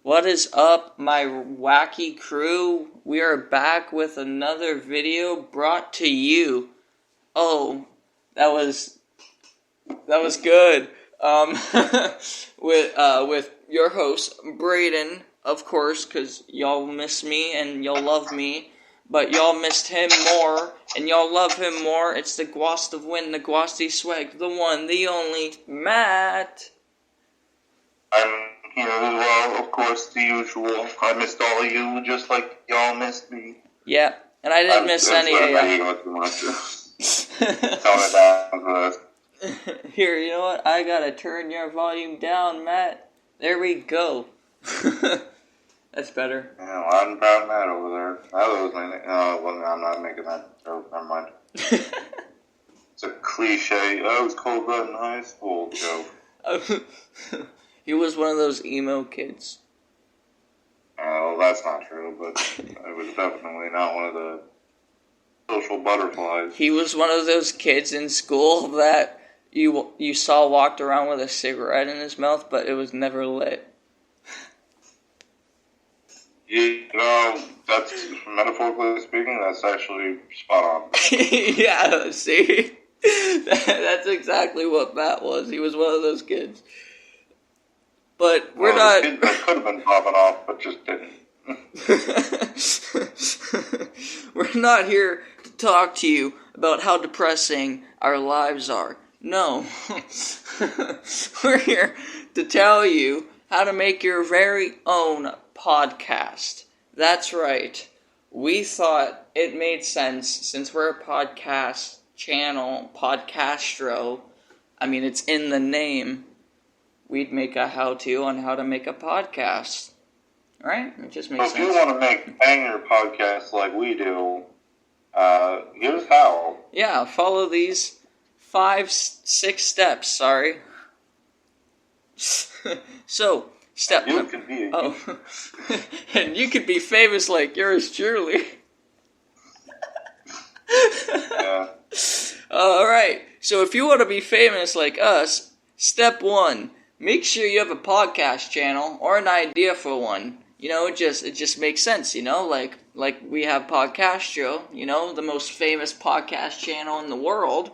What is up, my wacky crew? We are back with another video brought to you. Oh, that was good. With your host Braden, of course, because y'all miss me and y'all love me, but y'all missed him more and y'all love him more. It's the Gwast of Win, the Gwasty Swag, the one, the only, Matt. I'm here as well, of course, the usual. I missed all of you, just like y'all missed me. Yeah, and I didn't miss any of you. Here, you know what? I gotta turn your volume down, Matt. There we go. That's better. Yeah, loud and proud Matt over there. That was my name. Well, I'm not making that joke. Never mind. It's a cliche. I was cold blooded in high school joke. He was one of those emo kids. Well, that's not true, but I was definitely not one of the social butterflies. He was one of those kids in school that you saw walked around with a cigarette in his mouth, but it was never lit. You know, that's, metaphorically speaking, that's actually spot on. Yeah, see? That's exactly what Matt was. He was one of those kids. But we're not... Kids that could have been popping off, but just didn't. We're not here to talk to you about how depressing our lives are. No. We're here to tell you how to make your very own podcast. That's right. We thought it made sense, since we're a podcast channel, podcastro. I mean, it's in the name. We'd make a how-to on how to make a podcast. Right? It just makes sense. If you want to make banger podcasts like we do, here's how. Yeah, follow these 6 steps, sorry. So, step and you can be and you could be famous like yours truly. Yeah. Alright, so if you want to be famous like us, step 1. Make sure you have a podcast channel or an idea for one. You know, it just makes sense, you know, like we have Podcastro, you know, the most famous podcast channel in the world.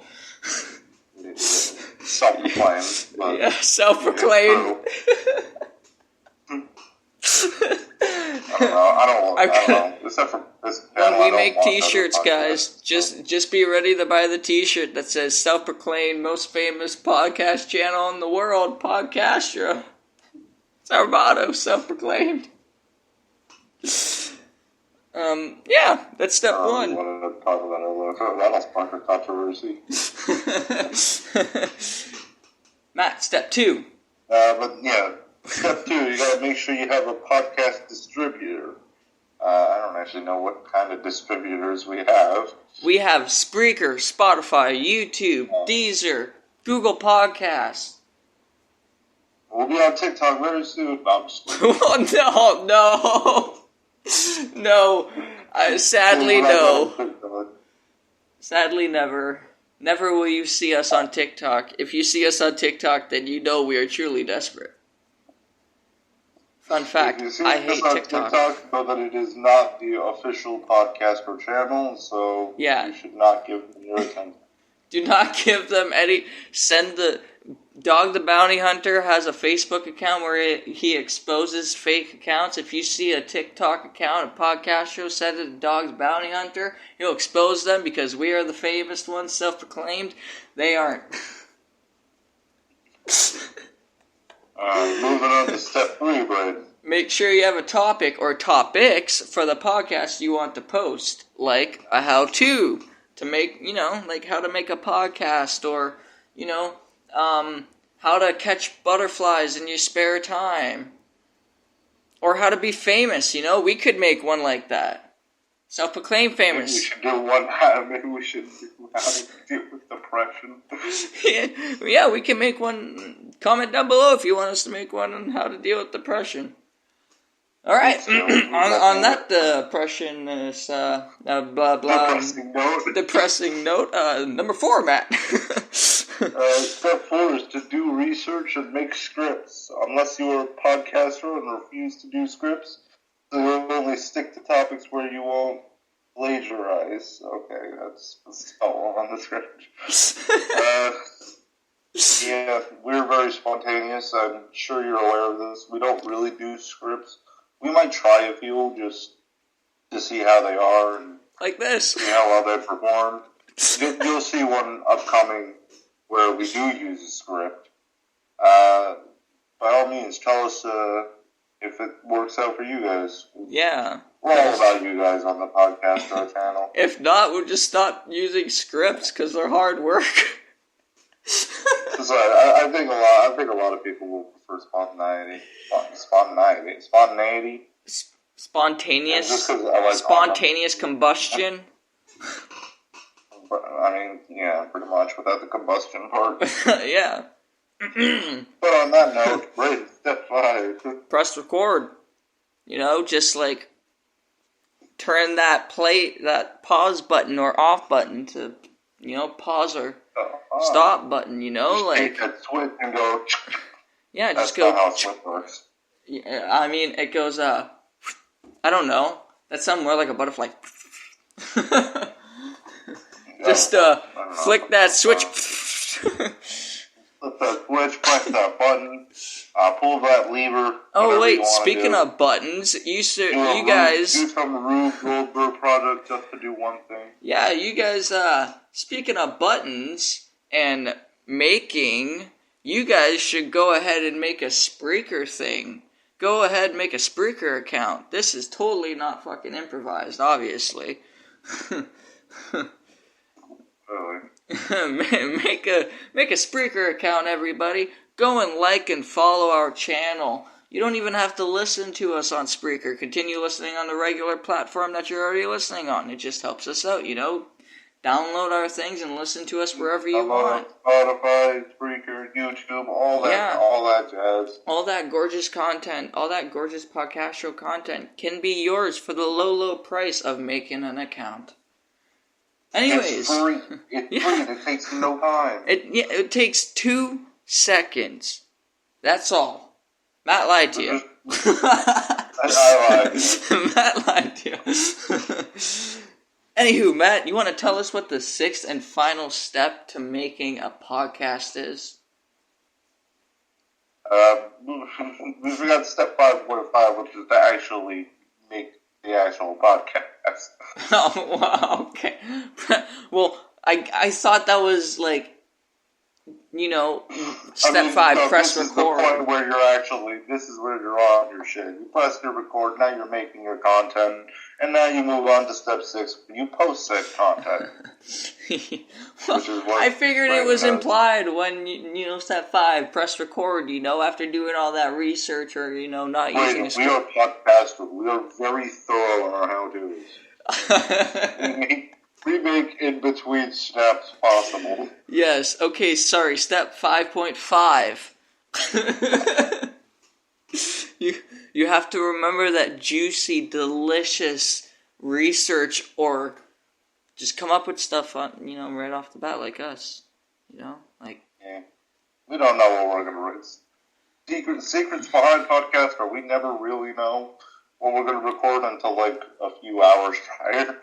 Self-proclaimed. Yeah, self-proclaimed. I don't know. Except for this channel, when we make t-shirts, guys, just be ready to buy the t-shirt that says self-proclaimed most famous podcast channel in the world, Podcastro. It's our motto, self-proclaimed. Yeah, that's step 1. I wanted to talk about it. That'll spark a controversy. Matt, step 2. But yeah, step 2, you gotta make sure you have a podcast distributor. I don't actually know what kind of distributors we have. We have Spreaker, Spotify, YouTube, Deezer, Google Podcasts. We'll be on TikTok very soon. Oh, no. Sadly, no. Sadly, never. Never will you see us on TikTok. If you see us on TikTok, then you know we are truly desperate. Fun fact, I hate TikTok. Know that it is not the official podcaster channel, so yeah. You should not give them your attention. Do not give them any... Send the... Dog the Bounty Hunter has a Facebook account where he exposes fake accounts. If you see a TikTok account, a podcast show, send it to Dog's Bounty Hunter. He'll expose them because we are the famous ones, self-proclaimed. They aren't. Moving on to step 3, Brad. Make sure you have a topic or topics for the podcast you want to post, like a how-to make, you know, like how to make a podcast or, you know, how to catch butterflies in your spare time. Or how to be famous, you know? We could make one like that. Self-proclaimed famous. Maybe we should do one. Maybe we should do how to deal with depression. Yeah, we can make one. Comment down below if you want us to make one on how to deal with depression. Alright, on that depression, blah blah. Depressing note. Number 4, Matt. Step 4 is to do research and make scripts. Unless you are a podcaster and refuse to do scripts, so you'll only stick to topics where you won't plagiarize. Okay, that's all on the script. Yeah, we're very spontaneous. I'm sure you're aware of this. We don't really do scripts. We might try a few just to see how they are and like this. See how well they perform. You'll see one upcoming where we do use a script. By all means, tell us if it works out for you guys. Yeah. We're all about you guys on the podcast our channel. If not, we'll just stop using scripts because they're hard work. So, I think a lot of people will prefer spontaneity. Spontaneous. Spontaneous combustion. I mean, yeah, pretty much without the combustion part. Yeah. But on that note, right, step 5. Press record. You know, just like turn that pause button or off button to, you know, pause or stop button, you know, just like take that switch and go. Yeah, That's just go. Not how switch works. Yeah, I mean, it goes. I don't know. That sounds more like a butterfly. Just flick that switch. Flip that switch, press that button, pull that lever. Oh wait, speaking of buttons, you guys do some Rube Goldberg project just to do one thing. Yeah, you guys. Speaking of buttons and making, you guys should go ahead and make a Spreaker thing. Go ahead and make a Spreaker account. This is totally not fucking improvised, obviously. Really? make a Spreaker account, everybody. Go and like and follow our channel. You don't even have to listen to us on Spreaker. Continue listening on the regular platform that you're already listening on. It just helps us out, you know. Download our things and listen to us wherever you want. Spotify, Spreaker, YouTube, all that jazz. All that gorgeous content, all that gorgeous podcast show content can be yours for the low, low price of making an account. Anyways. It's free. It's free. It takes no time. It takes 2 seconds. That's all. Matt lied to you. I lied. Matt lied to you. Anywho, Matt, you want to tell us what the 6th and final step to making a podcast is? We got step 5.5, which is to actually make the actual podcast. Oh, wow, okay. Well, I thought that was like, you know, step 5, press record. This is the point where this is where you're on your shit. You press the record, now you're making your content, and now you move on to step 6. You post said content. Well, I figured it was implied when, you know, step 5, press record, you know, after doing all that research or, you know, not using a script. We are podcasters. We are very thorough in our how-tos. We make in-between steps possible. Yes, okay, sorry, step 5.5. You have to remember that juicy, delicious research or just come up with stuff on, you know, right off the bat like us. You know, like... Yeah. We don't know what we're going to write. Secrets behind podcast are we never really know what we're going to record until like a few hours prior.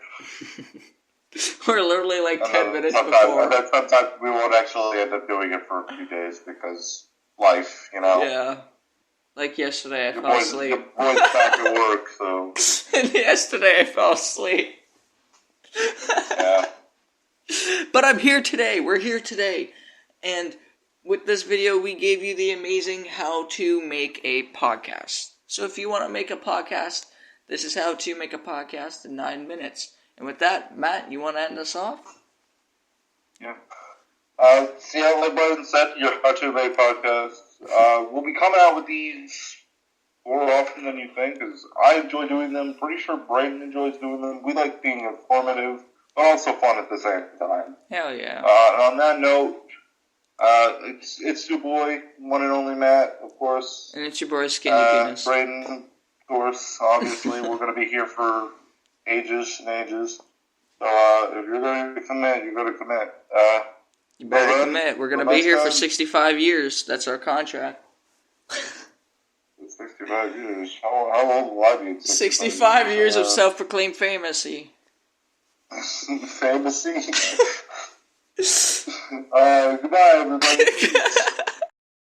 We're literally like 10 minutes before. And then sometimes we won't actually end up doing it for a few days because life, you know. Yeah. Like yesterday, I fell asleep. Your boy's back at work, so. And yesterday, I fell asleep. Yeah. But I'm here today. We're here today. And with this video, we gave you the amazing how to make a podcast. So if you want to make a podcast, this is how to make a podcast in 9 minutes. And with that, Matt, you want to end us off? Yeah. See how everybody said your how to make podcasts. We'll be coming out with these more often than you think, because I enjoy doing them. Pretty sure Brayden enjoys doing them. We like being informative, but also fun at the same time. Hell yeah. And on that note, it's your boy, one and only Matt, of course. And it's your boy, Skinny Penis. Brayden, of course. Obviously, we're going to be here for ages and ages. So if you're going to commit, you're going to commit. You better Well, then, commit. We're gonna the be next here for time- 65 years. That's our contract. 65 years. How old will I be? 65 years of self-proclaimed famousy. Famousy. Goodbye, everybody.